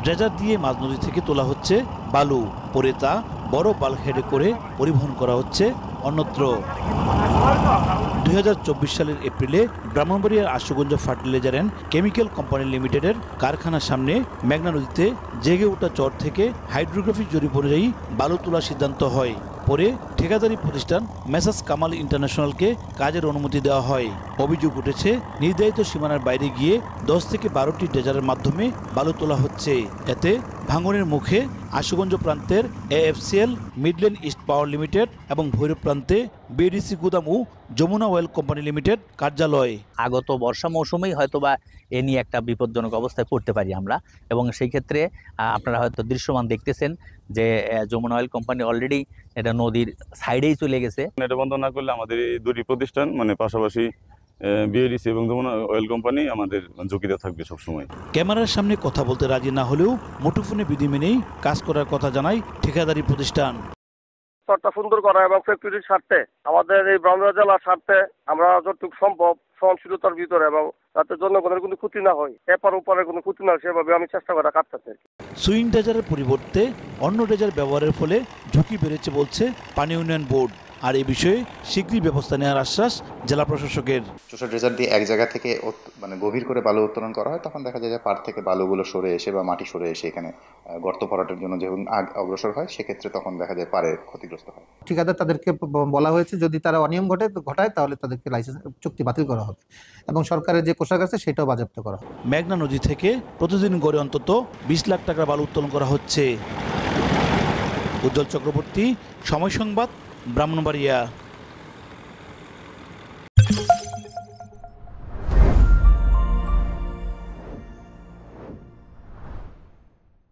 Dredger দিয়ে মাঝ নদী থেকে তোলা হচ্ছে বালু, পরে তা বড় বাল্কহেডে করে পরিবহন করা হচ্ছে অন্যত্র। 2024 সালের এপ্রিলে ব্রাহ্মণবাড়িয়ার Ashuganj fertiliser and chemical company লিমিটেডের কারখানার সামনে মেঘনা নদীতে জেগে ওঠা চর থেকে হাইড্রোগ্রাফি জরিপ অনুযায়ী বালু তোলার সিদ্ধান্ত হয়। পরে ঠিকাদারি প্রতিষ্ঠান মেসার্স কামাল ইন্টারন্যাশনালকে কাজের অনুমতি দেওয়া হয়। অভিযোগ উঠেছে, নির্ধারিত সীমানার বাইরে গিয়ে 10 থেকে 12টি ড্রেজারের মাধ্যমে বালু তোলা হচ্ছে। এতে ভাঙনের মুখে আশুগঞ্জ প্রান্তের এএফসিএল, মিডল্যান্ড ইস্ট পাওয়ার লিমিটেড এবং ভৈরব প্রান্তে বিডিসি গুদাম ও যমুনা অয়েল কোম্পানি লিমিটেড কার্যালয়। আগত বর্ষা মৌসুমেই হয়তোবা এ নিয়ে একটা বিপজ্জনক অবস্থায় পড়তে পারি আমরা, এবং সেই ক্ষেত্রে আপনারা হয়তো দৃশ্যমান দেখতেছেন যে যমুনা অয়েল কোম্পানি অলরেডি এটা নদীর সাইডেই চলে গেছে। এটা বন্ধ না করলে আমাদের এই দুটি প্রতিষ্ঠান পাশাপাশি বিএডিসি এবং যমুনা অয়েল কোম্পানি আমাদের ঝুঁকিতে থাকবে সবসময়। ক্যামেরার সামনে কথা বলতে রাজি না হলেও মুঠোফোনে বিধি মেনেই কাজ করার কথা জানায় ঠিকাদারি প্রতিষ্ঠান। চরটা সুন্দর করা এবং ফ্যাক্টরির স্বার্থে, আমাদের এই ব্রাহ্মণবাড়িয়া জেলার স্বার্থে আমরা যতটুকু সম্ভব সহনশীলতার ভিতরে এবং যাতে জনগণের কোনো ক্ষতি না হয়, এপার ওপারে কোনো ক্ষতি না হয়, সেভাবে আমি চেষ্টা করা কাটতেছি। সুইং ড্রেজারের পরিবর্তে অন্য ড্রেজার ব্যবহারের ফলে ঝুঁকি বেড়েছে বলছে পানি উন্নয়ন বোর্ড। আর এই বিষয়ে শীঘ্রই ব্যবস্থা নেওয়ার আশ্বাস জেলা প্রশাসকের। চোষা ড্রেজার দিয়ে এক জায়গা থেকে গভীর করে বালু উত্তোলন করা হয়, তখন দেখা যায় যে পাড় থেকে বালুগুলো সরে এসে বা মাটি সরে এসে এখানে গর্ত ভরাটের জন্য যখন অগ্রসর হয়, সেক্ষেত্রে তখন দেখা যায় পাড়ে ক্ষতিগ্রস্ত হয়। ঠিকাদার তাদেরকে বলা হয়েছে যদি তারা অনিয়ম ঘটায় তাহলে তাদেরকে লাইসেন্স চুক্তি বাতিল করা হবে এবং সরকারের যে কোষাগার আছে সেটাও বাজেয়াপ্ত করা হবে। মেঘনা নদী থেকে প্রতিদিন গড়ে অন্তত 20 লাখ টাকার বালু উত্তোলন করা হচ্ছে। উজ্জ্বল চক্রবর্তী, সময় সংবাদ, ব্রাহ্মণবাড়িয়া।